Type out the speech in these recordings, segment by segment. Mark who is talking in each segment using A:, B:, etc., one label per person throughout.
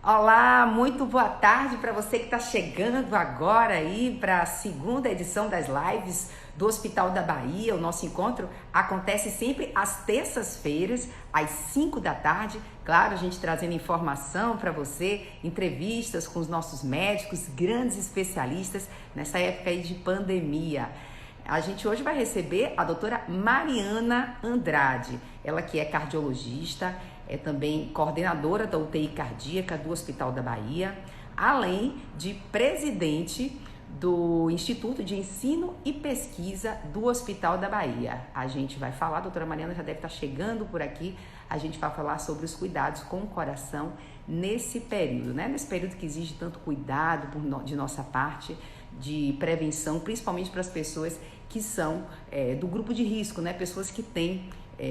A: Olá, muito boa tarde para você que está chegando agora aí para a segunda edição das lives do Hospital da Bahia. O nosso encontro acontece sempre às terças-feiras, às 5 da tarde. Claro, a gente trazendo informação para você, entrevistas com os nossos médicos, grandes especialistas nessa época aí de pandemia. A gente hoje vai receber a doutora Mariana Andrade, ela que é cardiologista, é também coordenadora da UTI cardíaca do Hospital da Bahia, além de presidente do Instituto de Ensino e Pesquisa do Hospital da Bahia. A gente vai falar, a doutora Mariana já deve estar chegando por aqui, a gente vai falar sobre os cuidados com o coração nesse período, né? Nesse período que exige tanto cuidado de nossa parte, de prevenção, principalmente para as pessoas que são do grupo de risco, né? Pessoas que têm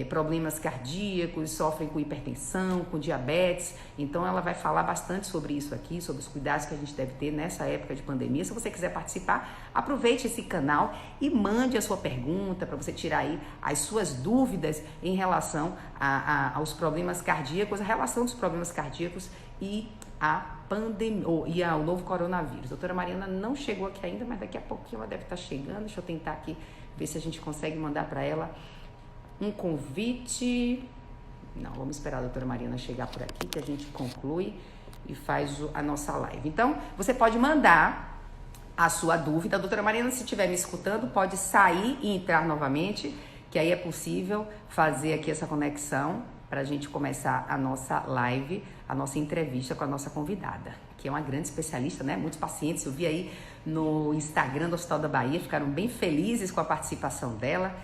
A: problemas cardíacos, sofrem com hipertensão, com diabetes. Então ela vai falar bastante sobre isso aqui, sobre os cuidados que a gente deve ter nessa época de pandemia. Se você quiser participar, aproveite esse canal e mande a sua pergunta para você tirar aí as suas dúvidas em relação aos problemas cardíacos, a relação dos problemas cardíacos e a pandemia, e ao novo coronavírus. A doutora Mariana não chegou aqui ainda, mas daqui a pouquinho ela deve estar chegando. Deixa eu tentar aqui ver se a gente consegue mandar para ela um convite. Não, vamos esperar a doutora Mariana chegar por aqui que a gente conclui e faz a nossa live. Então, você pode mandar a sua dúvida. A doutora Mariana, se estiver me escutando, pode sair e entrar novamente, que aí é possível fazer aqui essa conexão para a gente começar a nossa live, a nossa entrevista com a nossa convidada, que é uma grande especialista, né? Muitos pacientes, eu vi aí no Instagram do Hospital da Bahia, ficaram bem felizes com a participação dela.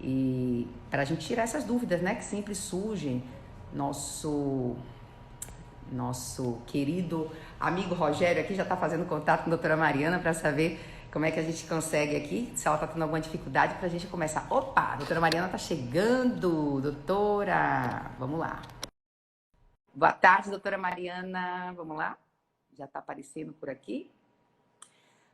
A: E para a gente tirar essas dúvidas, né, que sempre surgem, nosso querido amigo Rogério aqui já está fazendo contato com a doutora Mariana para saber como é que a gente consegue aqui, se ela está tendo alguma dificuldade para a gente começar. Opa, a doutora Mariana está chegando, doutora, vamos lá. Boa tarde, doutora Mariana, vamos lá, já está aparecendo por aqui.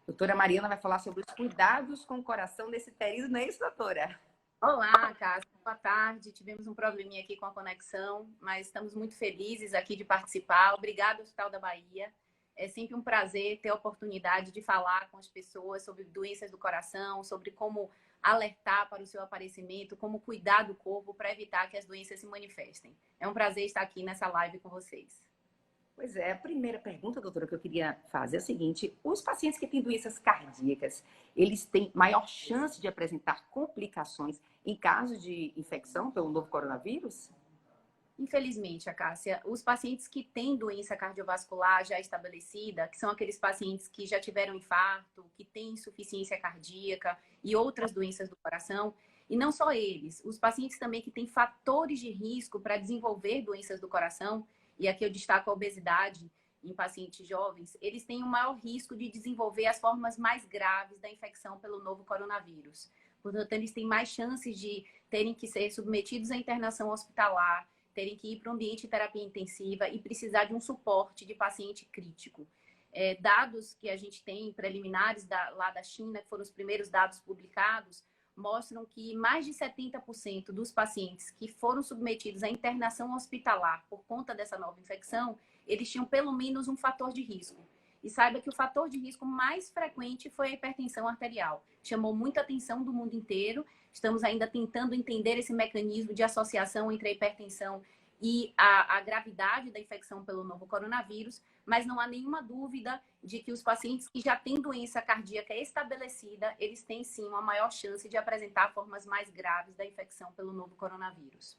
A: Doutora Mariana vai falar sobre os cuidados com o coração nesse período, não é isso, doutora?
B: Olá, Cássia. Boa tarde. Tivemos um probleminha aqui com a conexão, mas estamos muito felizes aqui de participar. Obrigada, Hospital da Bahia. É sempre um prazer ter a oportunidade de falar com as pessoas sobre doenças do coração, sobre como alertar para o seu aparecimento, como cuidar do corpo para evitar que as doenças se manifestem. É um prazer estar aqui nessa live com vocês.
A: Pois é, a primeira pergunta, doutora, que eu queria fazer é a seguinte: os pacientes que têm doenças cardíacas, eles têm maior chance de apresentar complicações em caso de infecção pelo novo coronavírus?
B: Infelizmente, Cássia, os pacientes que têm doença cardiovascular já estabelecida, que são aqueles pacientes que já tiveram infarto, que têm insuficiência cardíaca e outras doenças do coração, e não só eles, os pacientes também que têm fatores de risco para desenvolver doenças do coração, e aqui eu destaco a obesidade em pacientes jovens, eles têm um maior risco de desenvolver as formas mais graves da infecção pelo novo coronavírus. Portanto, eles têm mais chances de terem que ser submetidos à internação hospitalar, terem que ir para um ambiente de terapia intensiva e precisar de um suporte de paciente crítico. Dados que a gente tem preliminares lá da China, que foram os primeiros dados publicados, mostram que mais de 70% dos pacientes que foram submetidos à internação hospitalar por conta dessa nova infecção, eles tinham pelo menos um fator de risco. E saiba que o fator de risco mais frequente foi a hipertensão arterial. Chamou muita atenção do mundo inteiro. Estamos ainda tentando entender esse mecanismo de associação entre a hipertensão e a gravidade da infecção pelo novo coronavírus, mas não há nenhuma dúvida de que os pacientes que já têm doença cardíaca estabelecida, eles têm sim uma maior chance de apresentar formas mais graves da infecção pelo novo coronavírus.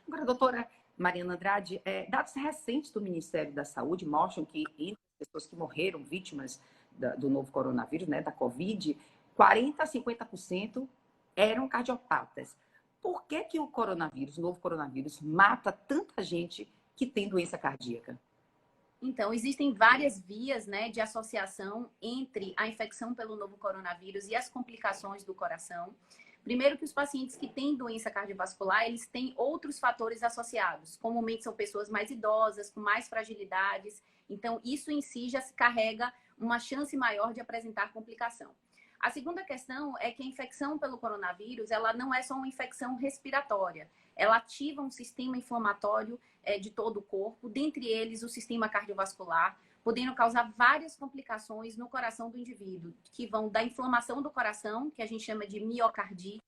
A: Agora, doutora Mariana Andrade, dados recentes do Ministério da Saúde mostram que entre as pessoas que morreram vítimas do novo coronavírus, né, da Covid, 40% a 50% eram cardiopatas. Por que o novo coronavírus, mata tanta gente que tem doença cardíaca?
B: Então, existem várias vias, né, de associação entre a infecção pelo novo coronavírus e as complicações do coração. Primeiro que os pacientes que têm doença cardiovascular, eles têm outros fatores associados. Comumente são pessoas mais idosas, com mais fragilidades. Então, isso em si já se carrega uma chance maior de apresentar complicação. A segunda questão é que a infecção pelo coronavírus, ela não é só uma infecção respiratória. Ela ativa um sistema inflamatório de todo o corpo, dentre eles o sistema cardiovascular, podendo causar várias complicações no coração do indivíduo, que vão da inflamação do coração, que a gente chama de miocardite,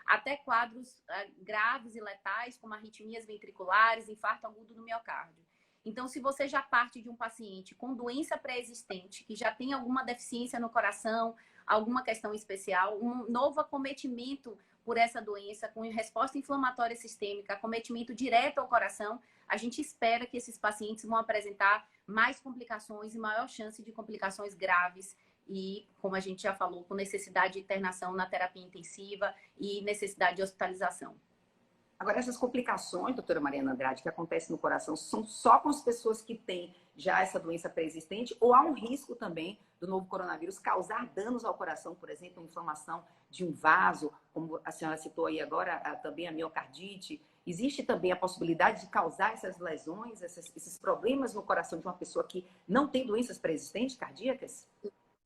B: até quadros graves e letais, como arritmias ventriculares, infarto agudo do miocárdio. Então, se você já parte de um paciente com doença pré-existente, que já tem alguma deficiência no coração, alguma questão especial, um novo acometimento por essa doença, com resposta inflamatória sistêmica, acometimento direto ao coração, a gente espera que esses pacientes vão apresentar mais complicações e maior chance de complicações graves e, como a gente já falou, com necessidade de internação na terapia intensiva e necessidade de hospitalização.
A: Agora, essas complicações, doutora Mariana Andrade, que acontecem no coração, são só com as pessoas que têm já essa doença pré-existente ou há um risco também do novo coronavírus causar danos ao coração, por exemplo, inflamação de um vaso, como a senhora citou aí agora, também a miocardite. Existe também a possibilidade de causar essas lesões, esses problemas no coração de uma pessoa que não tem doenças pré-existentes cardíacas?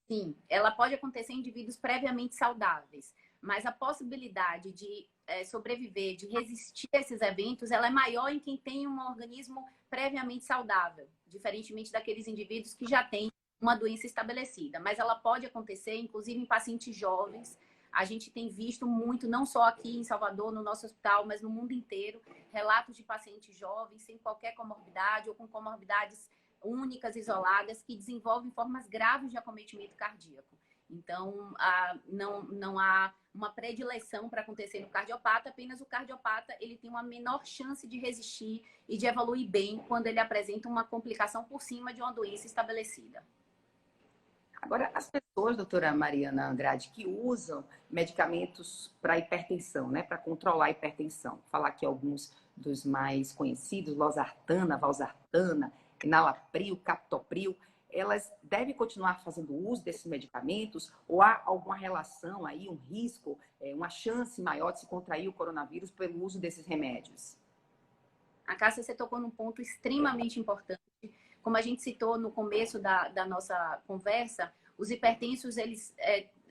B: Sim, ela pode acontecer em indivíduos previamente saudáveis, mas a possibilidade de sobreviver, de resistir a esses eventos, ela é maior em quem tem um organismo previamente saudável, diferentemente daqueles indivíduos que já têm uma doença estabelecida. Mas ela pode acontecer, inclusive, em pacientes jovens. A gente tem visto muito, não só aqui em Salvador, no nosso hospital, mas no mundo inteiro, relatos de pacientes jovens sem qualquer comorbidade ou com comorbidades únicas, isoladas, que desenvolvem formas graves de acometimento cardíaco. Então, não há uma predileção para acontecer no cardiopata, apenas o cardiopata ele tem uma menor chance de resistir e de evoluir bem quando ele apresenta uma complicação por cima de uma doença estabelecida.
A: Agora, as pessoas, doutora Mariana Andrade, que usam medicamentos para hipertensão, né, para controlar a hipertensão, vou falar aqui alguns dos mais conhecidos, losartana, valsartana, enalapril, captopril, elas devem continuar fazendo uso desses medicamentos ou há alguma relação aí, um risco, uma chance maior de se contrair o coronavírus pelo uso desses remédios?
B: A Cássia, você tocou num ponto extremamente importante. Como a gente citou no começo da nossa conversa, os hipertensos, eles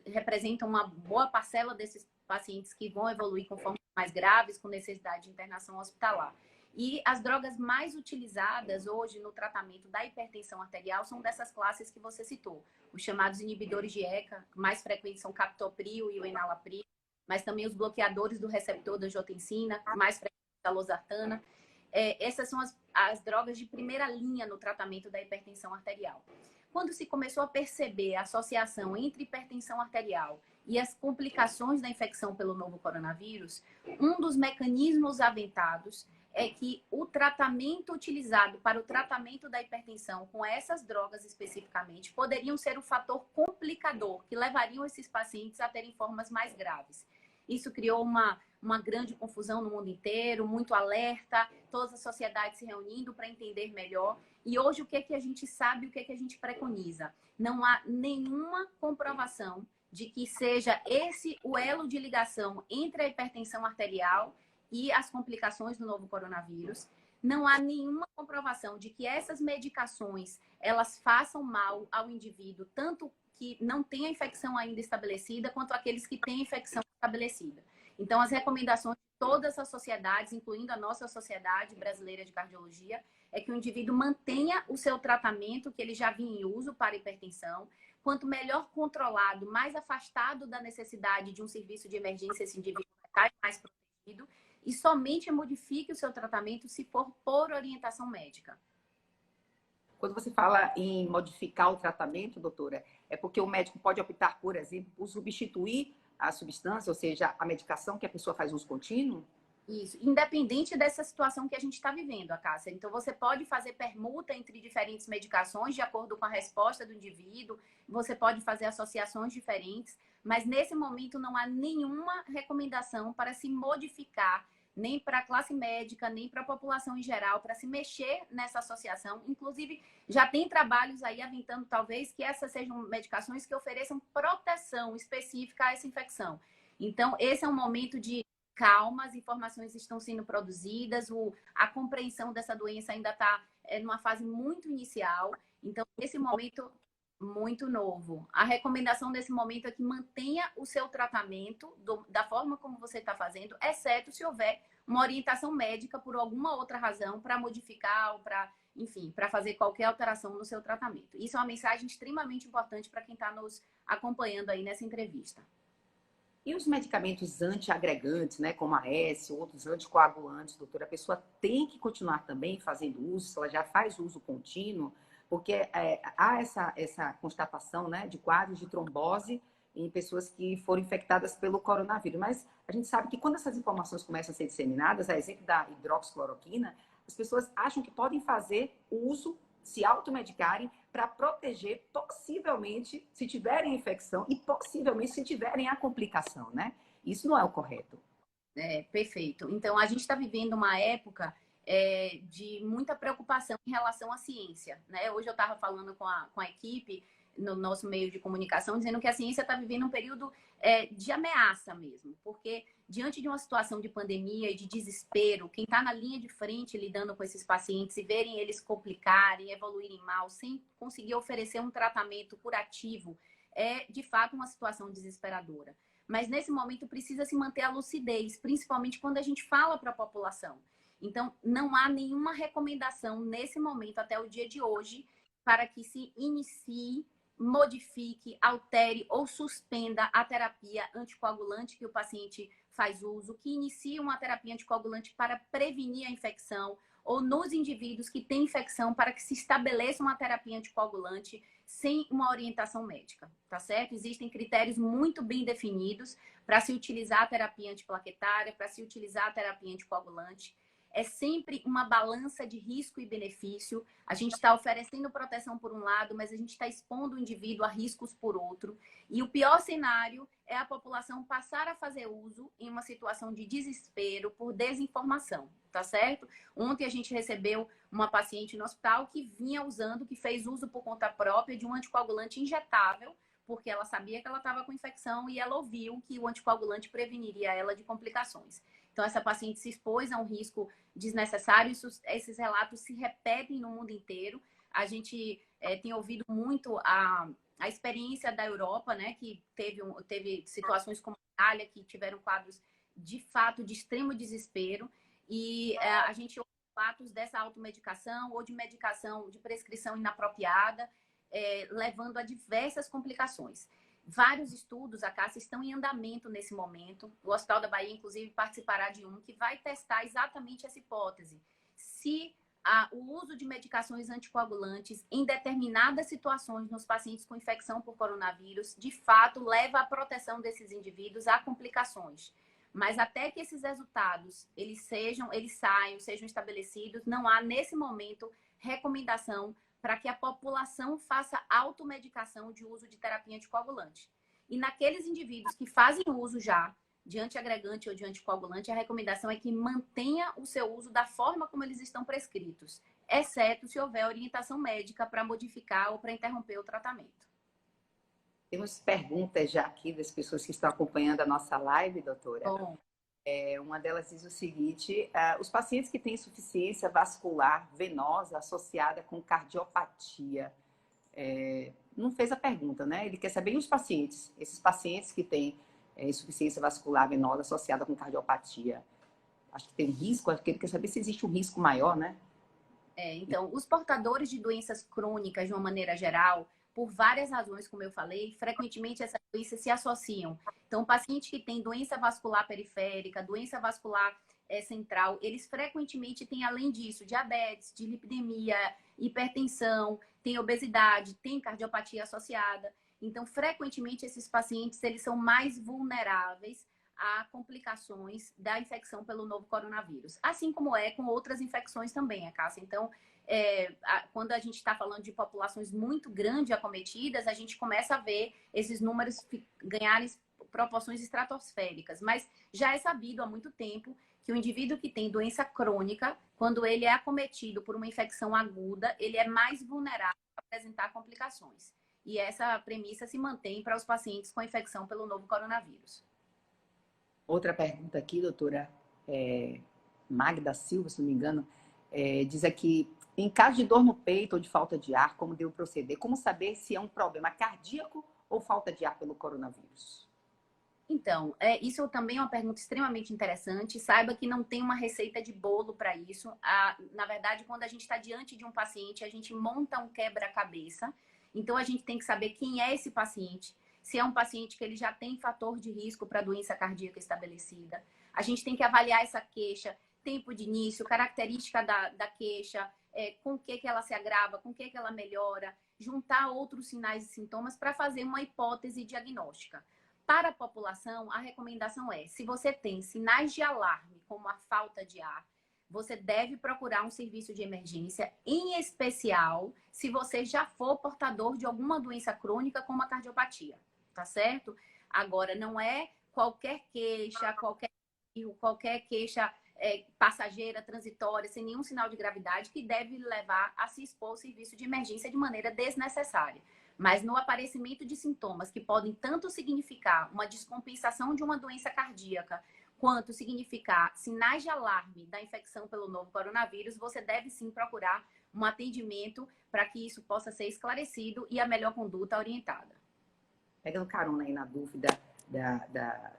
B: representam uma boa parcela desses pacientes que vão evoluir com formas mais graves, com necessidade de internação hospitalar. E as drogas mais utilizadas hoje no tratamento da hipertensão arterial são dessas classes que você citou. Os chamados inibidores de ECA, mais frequentes são o captopril e o enalapril, mas também os bloqueadores do receptor da angiotensina, mais frequentes a losartana. Essas são as drogas de primeira linha no tratamento da hipertensão arterial. Quando se começou a perceber a associação entre hipertensão arterial e as complicações da infecção pelo novo coronavírus, um dos mecanismos aventados é que o tratamento utilizado para o tratamento da hipertensão com essas drogas especificamente poderiam ser um fator complicador que levariam esses pacientes a terem formas mais graves. Isso criou uma grande confusão no mundo inteiro, muito alerta, todas as sociedades se reunindo para entender melhor. E hoje o que é que a gente sabe, o que é que a gente preconiza? Não há nenhuma comprovação de que seja esse o elo de ligação entre a hipertensão arterial e as complicações do novo coronavírus. Não há nenhuma comprovação de que essas medicações elas façam mal ao indivíduo, tanto que não tem a infecção ainda estabelecida, quanto aqueles que têm infecção estabelecida. Então, as recomendações de todas as sociedades, incluindo a nossa Sociedade Brasileira de Cardiologia, é que o indivíduo mantenha o seu tratamento que ele já vinha em uso para hipertensão. Quanto melhor controlado, mais afastado da necessidade de um serviço de emergência esse indivíduo vai estar mais protegido e somente modifique o seu tratamento se for por orientação médica.
A: Quando você fala em modificar o tratamento, doutora, é porque o médico pode optar, por exemplo, por substituir a substância, ou seja, a medicação que a pessoa faz uso contínuo?
B: Isso, independente dessa situação que a gente está vivendo, Cássia. Então, você pode fazer permuta entre diferentes medicações de acordo com a resposta do indivíduo, você pode fazer associações diferentes, mas nesse momento não há nenhuma recomendação para se modificar, nem para a classe médica, nem para a população em geral, para se mexer nessa associação. Inclusive, já tem trabalhos aí aventando, talvez, que essas sejam medicações que ofereçam proteção específica a essa infecção. Então, esse é um momento de calma, as informações estão sendo produzidas, a compreensão dessa doença ainda está numa fase muito inicial. Então, nesse momento, Muito novo. A recomendação nesse momento é que mantenha o seu tratamento da forma como você está fazendo, exceto se houver uma orientação médica por alguma outra razão para modificar ou para, enfim, para fazer qualquer alteração no seu tratamento. Isso é uma mensagem extremamente importante para quem está nos acompanhando aí nessa entrevista.
A: E os medicamentos antiagregantes, né, como a S, outros anticoagulantes, doutora, a pessoa tem que continuar também fazendo uso, se ela já faz uso contínuo, porque há essa constatação, né, de quadros de trombose em pessoas que foram infectadas pelo coronavírus. Mas a gente sabe que quando essas informações começam a ser disseminadas, a exemplo da hidroxicloroquina, as pessoas acham que podem fazer o uso, se automedicarem, para proteger, possivelmente, se tiverem infecção e possivelmente se tiverem a complicação, né? Isso não é o correto.
B: Perfeito. Então, a gente está vivendo uma época de muita preocupação em relação à ciência, né? Hoje eu estava falando com a equipe no nosso meio de comunicação, dizendo que a ciência está vivendo um período de ameaça mesmo, porque diante de uma situação de pandemia e de desespero, quem está na linha de frente lidando com esses pacientes e verem eles complicarem, evoluírem mal, sem conseguir oferecer um tratamento curativo, é de fato uma situação desesperadora. Mas nesse momento precisa se manter a lucidez, principalmente quando a gente fala para a população. Então, não há nenhuma recomendação nesse momento, até o dia de hoje, para que se inicie, modifique, altere ou suspenda a terapia anticoagulante que o paciente faz uso, que inicie uma terapia anticoagulante para prevenir a infecção, ou nos indivíduos que têm infecção, para que se estabeleça uma terapia anticoagulante sem uma orientação médica, tá certo? Existem critérios muito bem definidos para se utilizar a terapia antiplaquetária, para se utilizar a terapia anticoagulante. É sempre uma balança de risco e benefício. A gente está oferecendo proteção por um lado, mas a gente está expondo o indivíduo a riscos por outro. E o pior cenário é a população passar a fazer uso em uma situação de desespero por desinformação, tá certo? Ontem a gente recebeu uma paciente no hospital que vinha usando, que fez uso por conta própria de um anticoagulante injetável, porque ela sabia que ela estava com infecção e ela ouviu que o anticoagulante preveniria ela de complicações. Então, essa paciente se expôs a um risco desnecessário. Esses relatos se repetem no mundo inteiro. A gente tem ouvido muito a experiência da Europa, né, que teve situações como a Itália, que tiveram quadros, de fato, de extremo desespero. E a gente ouve relatos dessa automedicação ou de medicação de prescrição inapropriada, levando a diversas complicações. Vários estudos, a Cássia, estão em andamento nesse momento. O Hospital da Bahia, inclusive, participará de um que vai testar exatamente essa hipótese. Se o uso de medicações anticoagulantes em determinadas situações nos pacientes com infecção por coronavírus, de fato, leva à proteção desses indivíduos a complicações. Mas até que esses resultados eles sejam estabelecidos, não há, nesse momento, recomendação para que a população faça automedicação de uso de terapia anticoagulante. E naqueles indivíduos que fazem uso já de antiagregante ou de anticoagulante, a recomendação é que mantenha o seu uso da forma como eles estão prescritos, exceto se houver orientação médica para modificar ou para interromper o tratamento.
A: Temos perguntas já aqui das pessoas que estão acompanhando a nossa live, doutora.
B: Bom.
A: Uma delas diz o seguinte: os pacientes que têm insuficiência vascular venosa associada com cardiopatia. Não fez a pergunta, né? Ele quer saber esses pacientes que têm insuficiência vascular venosa associada com cardiopatia. Acho que tem risco, acho que ele quer saber se existe um risco maior, né?
B: Então, os portadores de doenças crônicas, de uma maneira geral, por várias razões, como eu falei, frequentemente essas doenças se associam. Então, o paciente que tem doença vascular periférica, doença vascular central, eles frequentemente têm, além disso, diabetes, dislipidemia, hipertensão, tem obesidade, tem cardiopatia associada. Então, frequentemente, esses pacientes eles são mais vulneráveis a complicações da infecção pelo novo coronavírus. Assim como com outras infecções também, Cássia. Então, quando a gente está falando de populações muito grandes acometidas, a gente começa a ver esses números ganharem proporções estratosféricas. Mas já é sabido há muito tempo que o indivíduo que tem doença crônica, quando ele é acometido por uma infecção aguda, ele é mais vulnerável a apresentar complicações. E essa premissa se mantém para os pacientes com infecção pelo novo coronavírus.
A: Outra pergunta aqui, doutora Magda Silva, se não me engano, diz aqui: Em caso de dor no peito ou de falta de ar, como devo proceder? Como saber se é um problema cardíaco ou falta de ar pelo coronavírus?
B: Então, isso também é uma pergunta extremamente interessante. Saiba que não tem uma receita de bolo para isso. Na verdade, quando a gente está diante de um paciente, a gente monta um quebra-cabeça. Então, a gente tem que saber quem é esse paciente. Se é um paciente que ele já tem fator de risco para doença cardíaca estabelecida. A gente tem que avaliar essa queixa, tempo de início, característica da queixa, com o que ela se agrava, com o que ela melhora, juntar outros sinais e sintomas para fazer uma hipótese diagnóstica. Para a população, a recomendação é, se você tem sinais de alarme, como a falta de ar, você deve procurar um serviço de emergência, em especial se você já for portador de alguma doença crônica, como a cardiopatia, tá certo? Agora, não é qualquer queixa, qualquer queixa passageira, transitória, sem nenhum sinal de gravidade, que deve levar a se expor ao serviço de emergência de maneira desnecessária. Mas no aparecimento de sintomas que podem tanto significar uma descompensação de uma doença cardíaca, quanto significar sinais de alarme da infecção pelo novo coronavírus, você deve sim procurar um atendimento para que isso possa ser esclarecido e a melhor conduta orientada.
A: Pegando carona aí na dúvida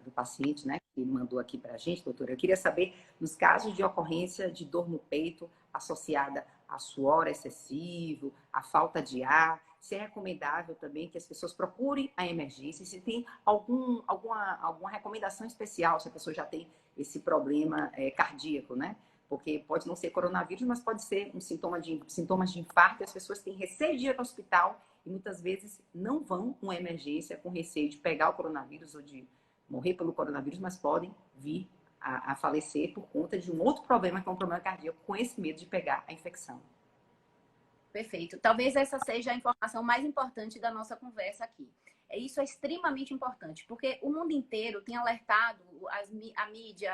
A: do paciente, né, que mandou aqui para a gente, doutora, eu queria saber, nos casos de ocorrência de dor no peito associada a suor excessivo, a falta de ar, se é recomendável também que as pessoas procurem a emergência, se tem alguma recomendação especial, se a pessoa já tem esse problema cardíaco, né? Porque pode não ser coronavírus, mas pode ser sintomas de infarto, e as pessoas têm receio de ir ao hospital e muitas vezes não vão com emergência, com receio de pegar o coronavírus ou de morrer pelo coronavírus, mas podem vir a falecer por conta de um outro problema, que é um problema cardíaco, com esse medo de pegar a infecção.
B: Perfeito. Talvez essa seja a informação mais importante da nossa conversa aqui. Isso é extremamente importante, porque o mundo inteiro tem alertado a mídia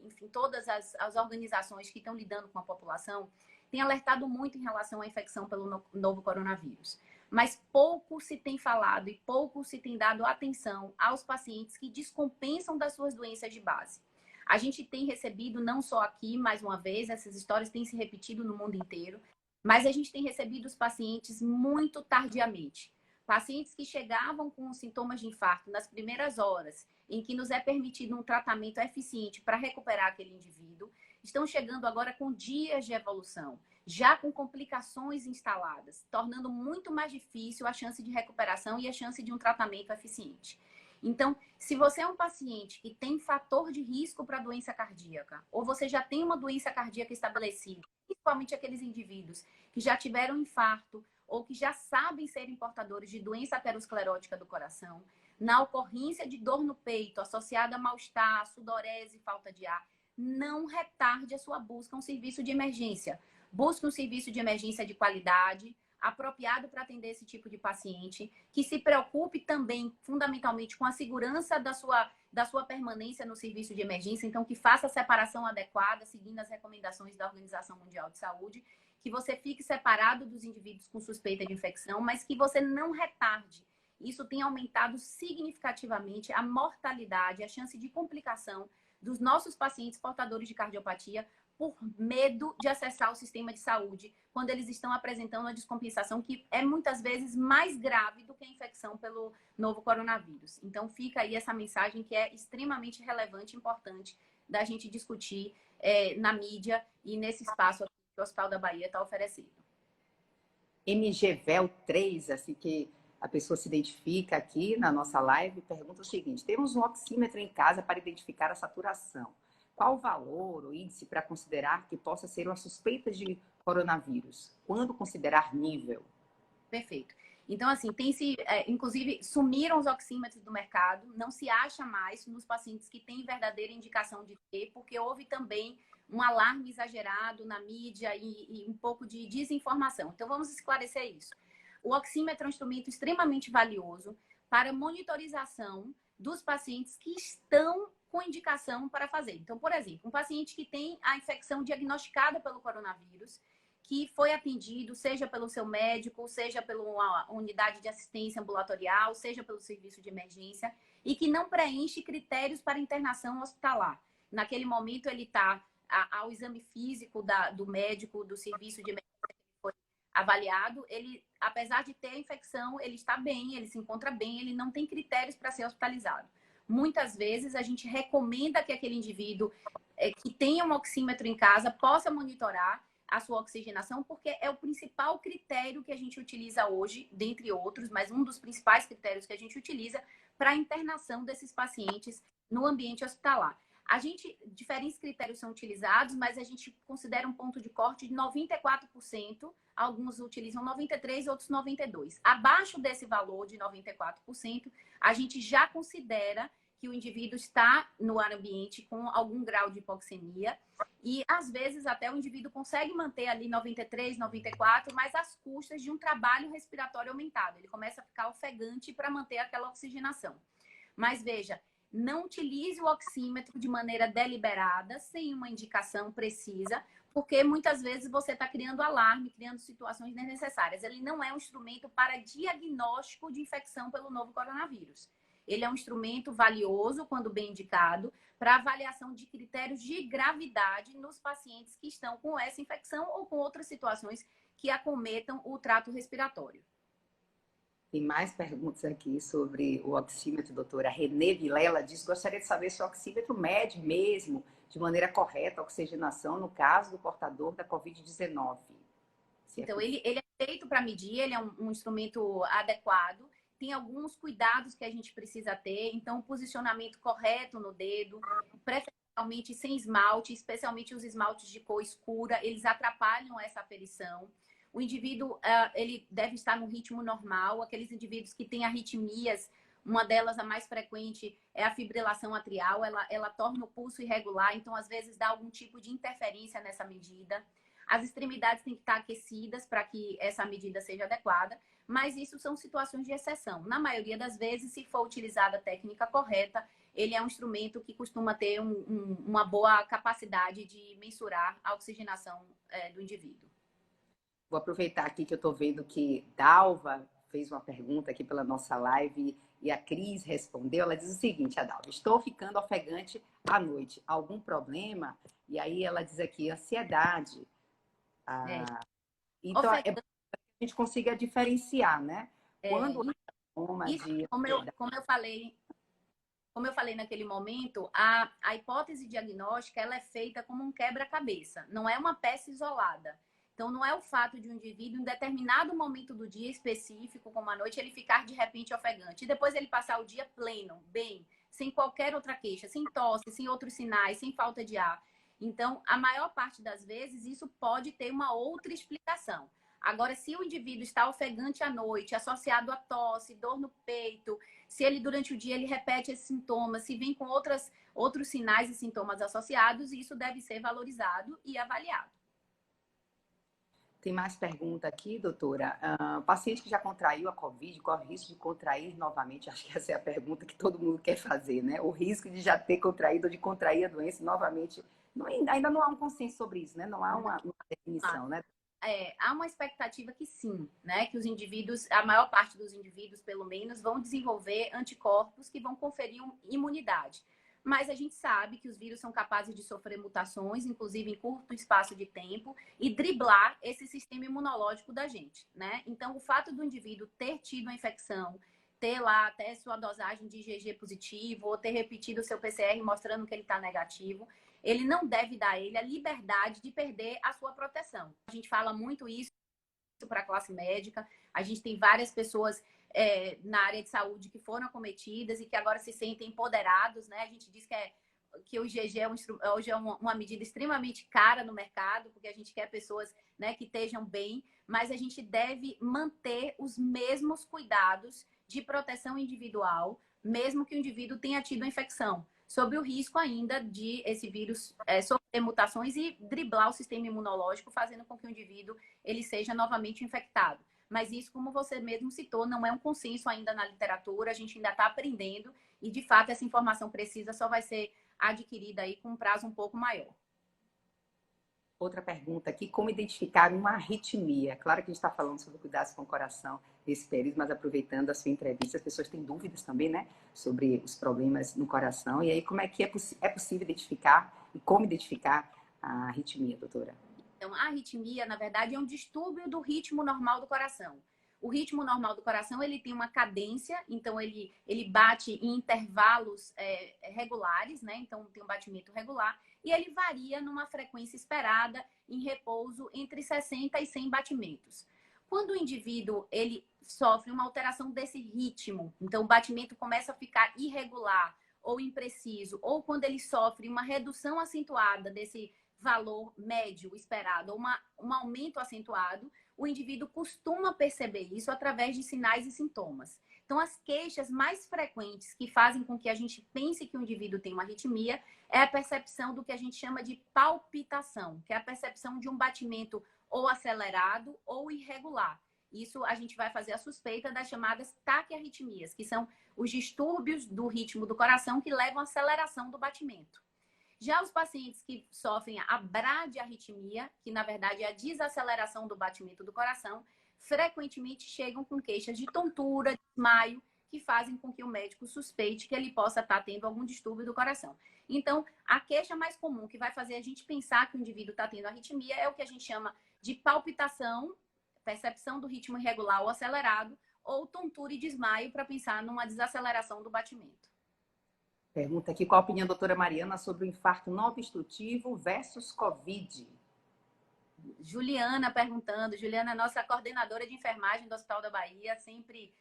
B: enfim, todas as organizações que estão lidando com a população, têm alertado muito em relação à infecção pelo novo coronavírus. Mas pouco se tem falado e pouco se tem dado atenção aos pacientes que descompensam das suas doenças de base. A gente tem recebido, não só aqui, mais uma vez, essas histórias têm se repetido no mundo inteiro, mas a gente tem recebido os pacientes muito tardiamente. Pacientes que chegavam com sintomas de infarto nas primeiras horas, em que nos é permitido um tratamento eficiente para recuperar aquele indivíduo, estão chegando agora com dias de evolução, já com complicações instaladas, tornando muito mais difícil a chance de recuperação e a chance de um tratamento eficiente. Então, se você é um paciente que tem fator de risco para doença cardíaca, ou você já tem uma doença cardíaca estabelecida, principalmente aqueles indivíduos que já tiveram infarto ou que já sabem serem portadores de doença aterosclerótica do coração, na ocorrência de dor no peito associada a mal-estar, sudorese e falta de ar, não retarde a sua busca a um serviço de emergência. Busque um serviço de emergência de qualidade, apropriado para atender esse tipo de paciente, que se preocupe também, fundamentalmente, com a segurança da sua permanência no serviço de emergência, então que faça a separação adequada, seguindo as recomendações da Organização Mundial de Saúde, que você fique separado dos indivíduos com suspeita de infecção, mas que você não retarde. Isso tem aumentado significativamente a mortalidade, a chance de complicação dos nossos pacientes portadores de cardiopatia, por medo de acessar o sistema de saúde, quando eles estão apresentando uma descompensação que é muitas vezes mais grave do que a infecção pelo novo coronavírus. Então fica aí essa mensagem que é extremamente relevante e importante da gente discutir na mídia e nesse espaço que o Hospital da Bahia está oferecendo.
A: MGVEL 3, assim que a pessoa se identifica aqui na nossa live, pergunta o seguinte: temos um oxímetro em casa para identificar a saturação. Qual o valor ou índice para considerar que possa ser uma suspeita de coronavírus? Quando considerar nível?
B: Perfeito. Então, assim, inclusive, sumiram os oxímetros do mercado, não se acha mais nos pacientes que têm verdadeira indicação de ter, porque houve também um alarme exagerado na mídia e um pouco de desinformação. Então, vamos esclarecer isso. O oxímetro é um instrumento extremamente valioso para monitorização dos pacientes que estão com indicação para fazer. Então, por exemplo, um paciente que tem a infecção diagnosticada pelo coronavírus, que foi atendido, seja pelo seu médico, seja pela unidade de assistência ambulatorial, seja pelo serviço de emergência, e que não preenche critérios para internação hospitalar. Naquele momento, ele está ao exame físico do médico, do serviço de emergência avaliado, ele, apesar de ter a infecção, ele está bem, ele se encontra bem, ele não tem critérios para ser hospitalizado. Muitas vezes a gente recomenda que aquele indivíduo que tenha um oxímetro em casa possa monitorar a sua oxigenação, porque é o principal critério que a gente utiliza hoje, dentre outros, mas um dos principais critérios que a gente utiliza para a internação desses pacientes no ambiente hospitalar. Diferentes critérios são utilizados, mas a gente considera um ponto de corte de 94%, alguns utilizam 93%, outros 92%. Abaixo desse valor de 94%, a gente já considera que o indivíduo está no ambiente com algum grau de hipoxemia e, às vezes, até o indivíduo consegue manter ali 93, 94, mas às custas de um trabalho respiratório aumentado. Ele começa a ficar ofegante para manter aquela oxigenação. Mas, veja, não utilize o oxímetro de maneira deliberada, sem uma indicação precisa, porque muitas vezes você está criando alarme, criando situações desnecessárias. Ele não é um instrumento para diagnóstico de infecção pelo novo coronavírus. Ele é um instrumento valioso, quando bem indicado, para avaliação de critérios de gravidade nos pacientes que estão com essa infecção ou com outras situações que acometam o trato respiratório.
A: Tem mais perguntas aqui sobre o oxímetro, doutora. A Renê Vilela diz: gostaria de saber se o oxímetro mede mesmo, de maneira correta, a oxigenação no caso do portador da Covid-19.
B: Então, ele é feito para medir, ele é um instrumento adequado. Tem alguns cuidados que a gente precisa ter. Então, o posicionamento correto no dedo, preferencialmente sem esmalte, especialmente os esmaltes de cor escura, eles atrapalham essa aferição. O indivíduo, ele deve estar no ritmo normal. Aqueles indivíduos que têm arritmias, uma delas, a mais frequente, é a fibrilação atrial. Ela torna o pulso irregular, então, às vezes, dá algum tipo de interferência nessa medida. As extremidades têm que estar aquecidas para que essa medida seja adequada, mas isso são situações de exceção. Na maioria das vezes, se for utilizada a técnica correta, ele é um instrumento que costuma ter uma boa capacidade de mensurar a oxigenação do indivíduo.
A: Vou aproveitar aqui que eu estou vendo que Dalva fez uma pergunta aqui pela nossa live e a Cris respondeu. Ela diz o seguinte: a Dalva: estou ficando ofegante à noite. Algum problema? E aí ela diz aqui: ansiedade. Então, é bom que a gente consiga diferenciar, né? Quando
B: como eu falei naquele momento, a hipótese diagnóstica ela é feita como um quebra-cabeça, não é uma peça isolada. Então, não é o fato de um indivíduo, em um determinado momento do dia específico, como a noite, ele ficar de repente ofegante. E depois ele passar o dia pleno, bem, sem qualquer outra queixa, sem tosse, sem outros sinais, sem falta de ar. Então, a maior parte das vezes, isso pode ter uma outra explicação. Agora, se o indivíduo está ofegante à noite, associado a tosse, dor no peito, se ele durante o dia ele repete esses sintomas, se vem com outros sinais e sintomas associados, isso deve ser valorizado e avaliado.
A: Tem mais pergunta aqui, doutora. Paciente que já contraiu a Covid, corre o risco de contrair novamente? Acho que essa é a pergunta que todo mundo quer fazer, né? O risco de já ter contraído ou de contrair a doença novamente. Ainda não há um consenso sobre isso, né? Não há uma definição, né?
B: Há uma expectativa que sim, né? Que os indivíduos, a maior parte dos indivíduos, pelo menos, vão desenvolver anticorpos que vão conferir imunidade. Mas a gente sabe que os vírus são capazes de sofrer mutações, inclusive em curto espaço de tempo, e driblar esse sistema imunológico da gente, né? Então, o fato do indivíduo ter tido a infecção, ter lá até sua dosagem de IgG positivo, ou ter repetido o seu PCR mostrando que ele está negativo, ele não deve dar a ele a liberdade de perder a sua proteção. A gente fala muito isso para a classe médica, a gente tem várias pessoas na área de saúde que foram acometidas e que agora se sentem empoderados, né? A gente diz que o IgG hoje é uma medida extremamente cara no mercado, porque a gente quer pessoas, né, que estejam bem, mas a gente deve manter os mesmos cuidados de proteção individual, mesmo que o indivíduo tenha tido a infecção, sob o risco ainda de esse vírus sofrer mutações e driblar o sistema imunológico, fazendo com que o indivíduo ele seja novamente infectado. Mas isso, como você mesmo citou, não é um consenso ainda na literatura, a gente ainda está aprendendo e, de fato, essa informação precisa só vai ser adquirida aí com um prazo um pouco maior.
A: Outra pergunta aqui: como identificar uma arritmia? Claro que a gente está falando sobre cuidados com o coração nesse período, mas aproveitando a sua entrevista, as pessoas têm dúvidas também, né? Sobre os problemas no coração. E aí, como é que é possível identificar e como identificar a arritmia, doutora?
B: Então, a arritmia, na verdade, é um distúrbio do ritmo normal do coração. O ritmo normal do coração, ele tem uma cadência, então ele bate em intervalos regulares, né? Então, tem um batimento regular. E ele varia numa frequência esperada, em repouso, entre 60 e 100 batimentos. Quando o indivíduo ele sofre uma alteração desse ritmo, então o batimento começa a ficar irregular ou impreciso, ou quando ele sofre uma redução acentuada desse valor médio esperado, ou um aumento acentuado, o indivíduo costuma perceber isso através de sinais e sintomas. Então, as queixas mais frequentes que fazem com que a gente pense que o indivíduo tem uma arritmia é a percepção do que a gente chama de palpitação, que é a percepção de um batimento ou acelerado ou irregular. Isso a gente vai fazer a suspeita das chamadas taquiarritmias, que são os distúrbios do ritmo do coração que levam à aceleração do batimento. Já os pacientes que sofrem a bradiarritmia, que na verdade é a desaceleração do batimento do coração, frequentemente chegam com queixas de tontura, desmaio, que fazem com que o médico suspeite que ele possa estar tendo algum distúrbio do coração. Então, a queixa mais comum que vai fazer a gente pensar que o indivíduo está tendo arritmia é o que a gente chama de palpitação, percepção do ritmo irregular ou acelerado, ou tontura e desmaio para pensar numa desaceleração do batimento.
A: Pergunta aqui qual a opinião da doutora Mariana sobre o infarto não obstrutivo versus Covid.
B: Juliana perguntando. Juliana é nossa coordenadora de enfermagem do Hospital da Bahia, sempre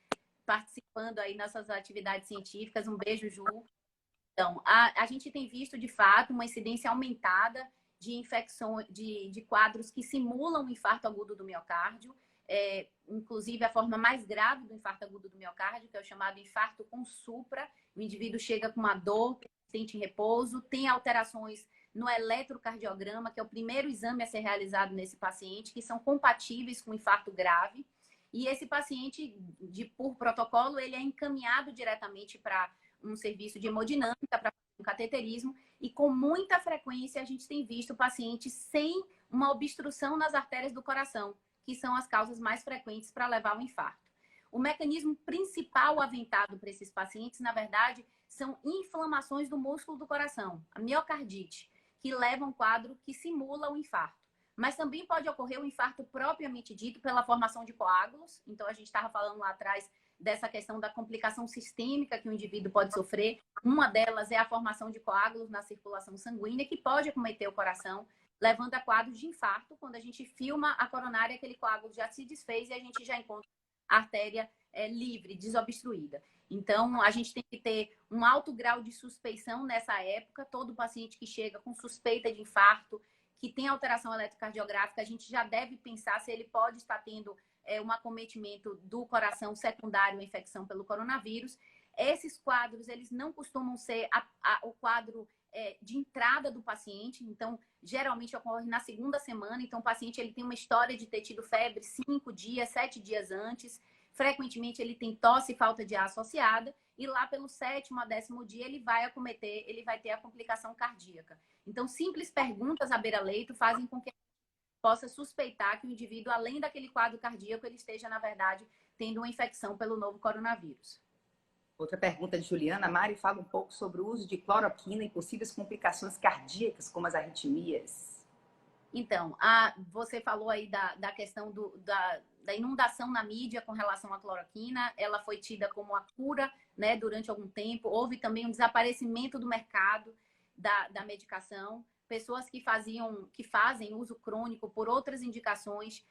B: participando aí nessas atividades científicas. Um beijo, Ju. Então, a gente tem visto, de fato, uma incidência aumentada de infecções, de quadros que simulam o infarto agudo do miocárdio. Inclusive, a forma mais grave do infarto agudo do miocárdio, que é o chamado infarto com supra. O indivíduo chega com uma dor persistente em repouso, tem alterações no eletrocardiograma, que é o primeiro exame a ser realizado nesse paciente, que são compatíveis com infarto grave. E esse paciente, por protocolo, ele é encaminhado diretamente para um serviço de hemodinâmica, para um cateterismo, e com muita frequência a gente tem visto pacientes sem uma obstrução nas artérias do coração, que são as causas mais frequentes para levar ao infarto. O mecanismo principal aventado para esses pacientes, na verdade, são inflamações do músculo do coração, a miocardite, que leva a um quadro que simula o infarto. Mas também pode ocorrer o infarto propriamente dito pela formação de coágulos. Então, a gente estava falando lá atrás dessa questão da complicação sistêmica que o indivíduo pode sofrer. Uma delas é a formação de coágulos na circulação sanguínea, que pode acometer o coração, levando a quadros de infarto. Quando a gente filma a coronária, aquele coágulo já se desfez e a gente já encontra a artéria livre, desobstruída. Então, a gente tem que ter um alto grau de suspeição nessa época. Todo paciente que chega com suspeita de infarto, que tem alteração eletrocardiográfica, a gente já deve pensar se ele pode estar tendo um acometimento do coração secundário à infecção pelo coronavírus. Esses quadros, eles não costumam ser o quadro de entrada do paciente, então, geralmente ocorre na segunda semana. Então, o paciente ele tem uma história de ter tido febre 5 dias, 7 dias antes. Frequentemente, ele tem tosse e falta de ar associada. E lá pelo 7º a 10º dia, ele vai ter a complicação cardíaca. Então, simples perguntas à beira-leito fazem com que possa suspeitar que o indivíduo, além daquele quadro cardíaco, ele esteja, na verdade, tendo uma infecção pelo novo coronavírus.
A: Outra pergunta de Juliana. Mari, fala um pouco sobre o uso de cloroquina e possíveis complicações cardíacas, como as arritmias.
B: Então, você falou aí da questão da inundação na mídia com relação à cloroquina. Ela foi tida como a cura, né, durante algum tempo. Houve também um desaparecimento do mercado da medicação. Pessoas que fazem uso crônico por outras indicações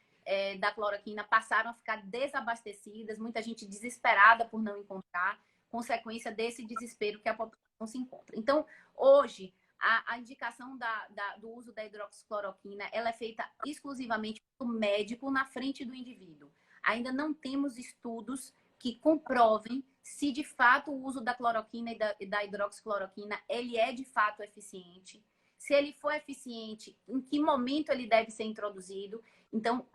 B: da cloroquina passaram a ficar desabastecidas, muita gente desesperada por não encontrar, consequência desse desespero que a população se encontra. Então, hoje, a indicação do uso da hidroxicloroquina, ela é feita exclusivamente pelo médico na frente do indivíduo. Ainda não temos estudos que comprovem se de fato o uso da cloroquina e da hidroxicloroquina, ele é de fato eficiente. Se ele for eficiente, em que momento ele deve ser introduzido. Então,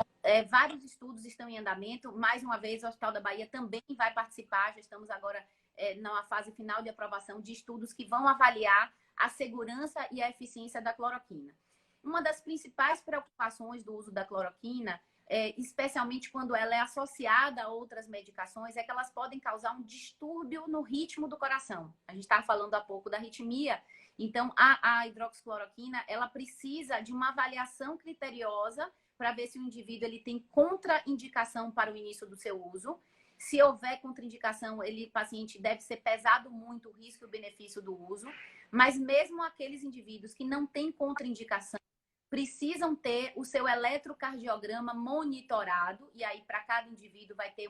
B: vários estudos estão em andamento. Mais uma vez, o Hospital da Bahia também vai participar. Já estamos agora na fase final de aprovação de estudos que vão avaliar a segurança e a eficiência da cloroquina. Uma das principais preocupações do uso da cloroquina, especialmente quando ela é associada a outras medicações, é que elas podem causar um distúrbio no ritmo do coração. A gente estava falando há pouco da arritmia, Então, a hidroxicloroquina, ela precisa de uma avaliação criteriosa para ver se o indivíduo ele tem contraindicação para o início do seu uso. Se houver contraindicação, o paciente deve ser pesado muito o risco e o benefício do uso. Mas mesmo aqueles indivíduos que não têm contraindicação, precisam ter o seu eletrocardiograma monitorado, e aí para cada indivíduo vai ter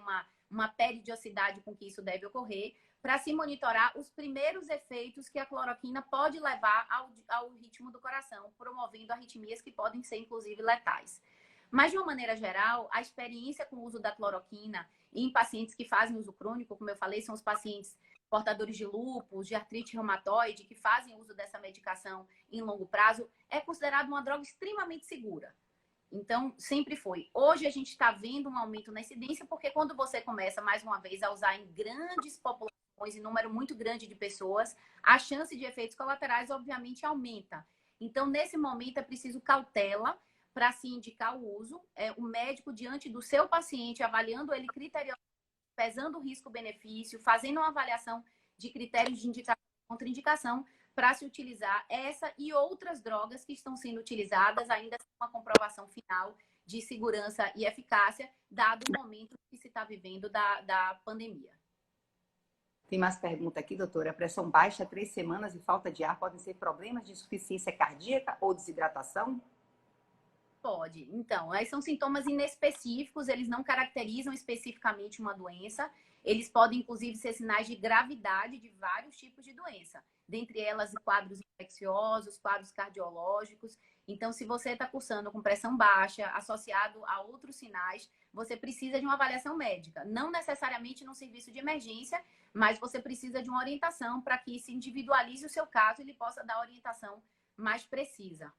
B: uma periodicidade com que isso deve ocorrer, para se monitorar os primeiros efeitos que a cloroquina pode levar ao ritmo do coração, promovendo arritmias que podem ser, inclusive, letais. Mas, de uma maneira geral, a experiência com o uso da cloroquina em pacientes que fazem uso crônico, como eu falei, são os pacientes portadores de lúpus, de artrite reumatoide, que fazem uso dessa medicação em longo prazo, é considerado uma droga extremamente segura. Então, sempre foi. Hoje a gente está vendo um aumento na incidência, porque quando você começa, mais uma vez, a usar em grandes populações, em número muito grande de pessoas, a chance de efeitos colaterais, obviamente, aumenta. Então, nesse momento, é preciso cautela para se indicar o uso. O médico, diante do seu paciente, avaliando ele criteriosamente, pesando o risco-benefício, fazendo uma avaliação de critérios de indicação e contraindicação para se utilizar essa e outras drogas que estão sendo utilizadas, ainda sem uma comprovação final de segurança e eficácia, dado o momento que se está vivendo da pandemia.
A: Tem mais pergunta aqui, doutora. Pressão baixa, 3 semanas e falta de ar podem ser problemas de insuficiência cardíaca ou desidratação?
B: Pode. Então, aí são sintomas inespecíficos, eles não caracterizam especificamente uma doença. Eles podem, inclusive, ser sinais de gravidade de vários tipos de doença. Dentre elas, quadros infecciosos, quadros cardiológicos. Então, se você está cursando com pressão baixa, associado a outros sinais, você precisa de uma avaliação médica. Não necessariamente num serviço de emergência, mas você precisa de uma orientação para que se individualize o seu caso e ele possa dar a orientação mais precisa.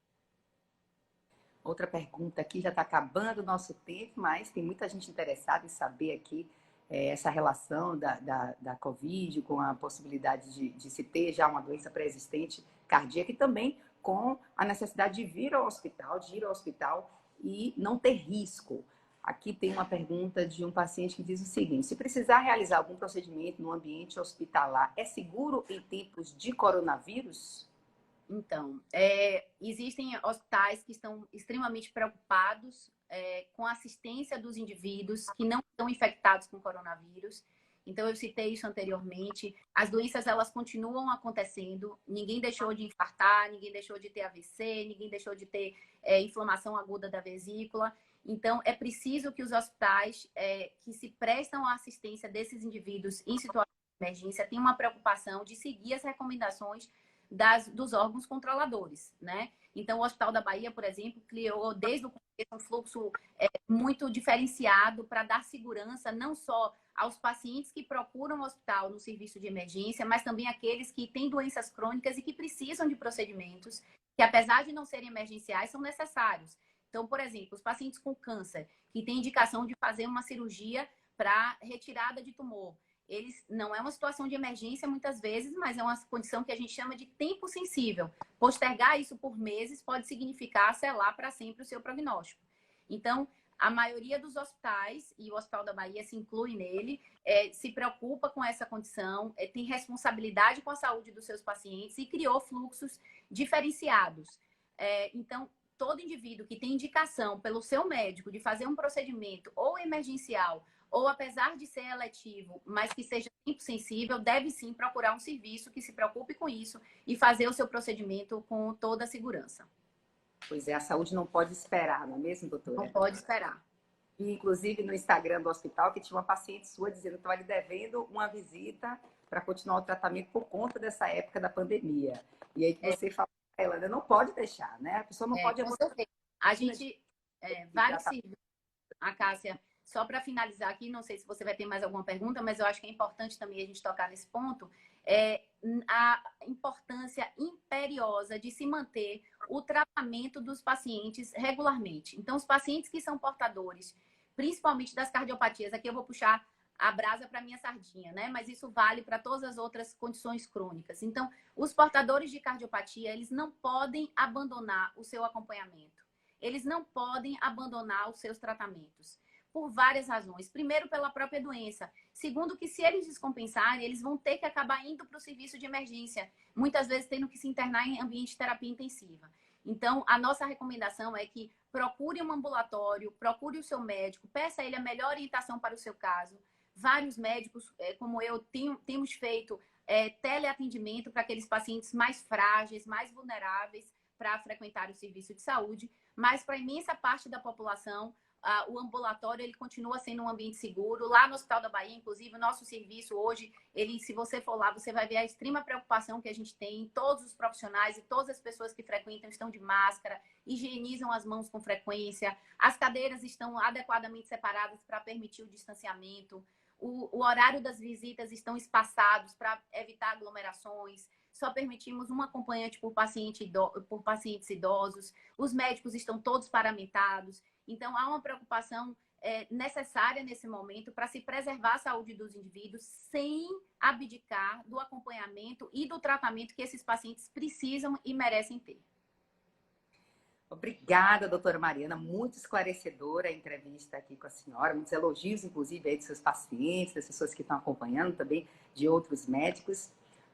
A: Outra pergunta aqui, já está acabando o nosso tempo, mas tem muita gente interessada em saber aqui essa relação da Covid com a possibilidade de se ter já uma doença pré-existente cardíaca e também com a necessidade de ir ao hospital e não ter risco. Aqui tem uma pergunta de um paciente que diz o seguinte: se precisar realizar algum procedimento no ambiente hospitalar, é seguro em tempos de coronavírus?
B: Então, existem hospitais que estão extremamente preocupados com a assistência dos indivíduos que não estão infectados com coronavírus. Então, eu citei isso anteriormente. As doenças, elas continuam acontecendo. Ninguém deixou de infartar, ninguém deixou de ter AVC, ninguém deixou de ter inflamação aguda da vesícula. Então, é preciso que os hospitais que se prestam à assistência desses indivíduos em situação de emergência tenham uma preocupação de seguir as recomendações dos órgãos controladores, né? Então, o Hospital da Bahia, por exemplo, criou desde o começo um fluxo muito diferenciado para dar segurança não só aos pacientes que procuram o hospital no serviço de emergência, mas também aqueles que têm doenças crônicas e que precisam de procedimentos que, apesar de não serem emergenciais, são necessários. Então, por exemplo, os pacientes com câncer, que têm indicação de fazer uma cirurgia para retirada de tumor. Não é uma situação de emergência muitas vezes, mas é uma condição que a gente chama de tempo sensível. Postergar isso por meses pode significar selar para sempre o seu prognóstico. Então, a maioria dos hospitais, e o Hospital da Bahia se inclui nele, se preocupa com essa condição, tem responsabilidade com a saúde dos seus pacientes e criou fluxos diferenciados. Então, todo indivíduo que tem indicação pelo seu médico de fazer um procedimento ou emergencial ou apesar de ser eletivo, mas que seja tempo sensível, deve sim procurar um serviço que se preocupe com isso e fazer o seu procedimento com toda a segurança.
A: Pois é, a saúde não pode esperar, não é mesmo, doutora?
B: Não pode esperar.
A: E, inclusive, no Instagram do hospital, que tinha uma paciente sua dizendo que estava lhe devendo uma visita para continuar o tratamento por conta dessa época da pandemia. E aí que você fala para ela, não pode deixar, né? A pessoa não pode...
B: Com certeza. A gente... vários serviços, a Cássia... Só para finalizar aqui, não sei se você vai ter mais alguma pergunta, mas eu acho que é importante também a gente tocar nesse ponto, a importância imperiosa de se manter o tratamento dos pacientes regularmente. Então, os pacientes que são portadores, principalmente das cardiopatias, aqui eu vou puxar a brasa para minha sardinha, né? Mas isso vale para todas as outras condições crônicas. Então, os portadores de cardiopatia, eles não podem abandonar o seu acompanhamento. Eles não podem abandonar os seus tratamentos. por várias razões. Primeiro, pela própria doença. Segundo, que se eles descompensarem, eles vão ter que acabar indo para o serviço de emergência, muitas vezes tendo que se internar em ambiente de terapia intensiva. Então, a nossa recomendação é que procure um ambulatório, procure o seu médico, peça a ele a melhor orientação para o seu caso. Vários médicos, como eu, temos feito teleatendimento para aqueles pacientes mais frágeis, mais vulneráveis para frequentar o serviço de saúde, mas para a imensa parte da população, o ambulatório ele continua sendo um ambiente seguro. Lá no Hospital da Bahia, inclusive, o nosso serviço hoje, se você for lá, você vai ver a extrema preocupação que a gente tem. Todos os profissionais e todas as pessoas que frequentam estão de máscara, higienizam as mãos com frequência, as cadeiras estão adequadamente separadas para permitir o distanciamento. O horário das visitas estão espaçados para evitar aglomerações. Só permitimos um acompanhante por pacientes idosos. Os médicos estão todos paramentados. Então, há uma preocupação necessária nesse momento para se preservar a saúde dos indivíduos sem abdicar do acompanhamento e do tratamento que esses pacientes precisam e merecem ter.
A: Obrigada, doutora Mariana. Muito esclarecedora a entrevista aqui com a senhora. Muitos elogios, inclusive, aí dos seus pacientes, das pessoas que estão acompanhando, também de outros médicos.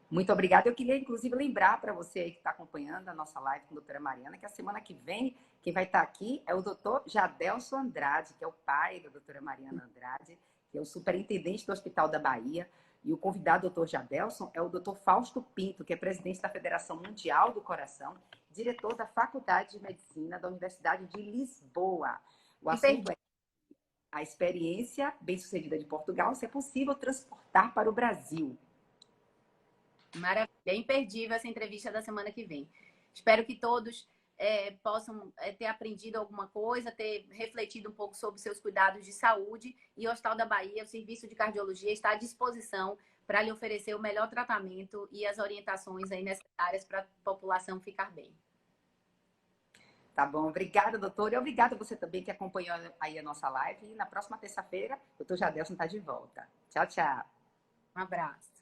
A: Muito obrigada. Eu queria, inclusive, lembrar para você aí que está acompanhando a nossa live com a doutora Mariana, que a semana que vem, quem vai estar aqui é o doutor Jadelson Andrade, que é o pai da doutora Mariana Andrade, que é o superintendente do Hospital da Bahia. E o convidado, doutor Jadelson, é o doutor Fausto Pinto, que é presidente da Federação Mundial do Coração, diretor da Faculdade de Medicina da Universidade de Lisboa. O assunto é a experiência bem-sucedida de Portugal, se é possível transportar para o Brasil.
B: Maravilha, é imperdível essa entrevista da semana que vem. Espero que todos possam ter aprendido alguma coisa, ter refletido um pouco sobre seus cuidados de saúde. E o Hospital da Bahia, o Serviço de Cardiologia, está à disposição para lhe oferecer o melhor tratamento e as orientações aí necessárias para a população ficar bem.
A: Tá bom, obrigada, doutora. E obrigada a você também que acompanhou aí a nossa live. E na próxima terça-feira, o doutor Jadelson está de volta. Tchau, tchau.
B: Um abraço.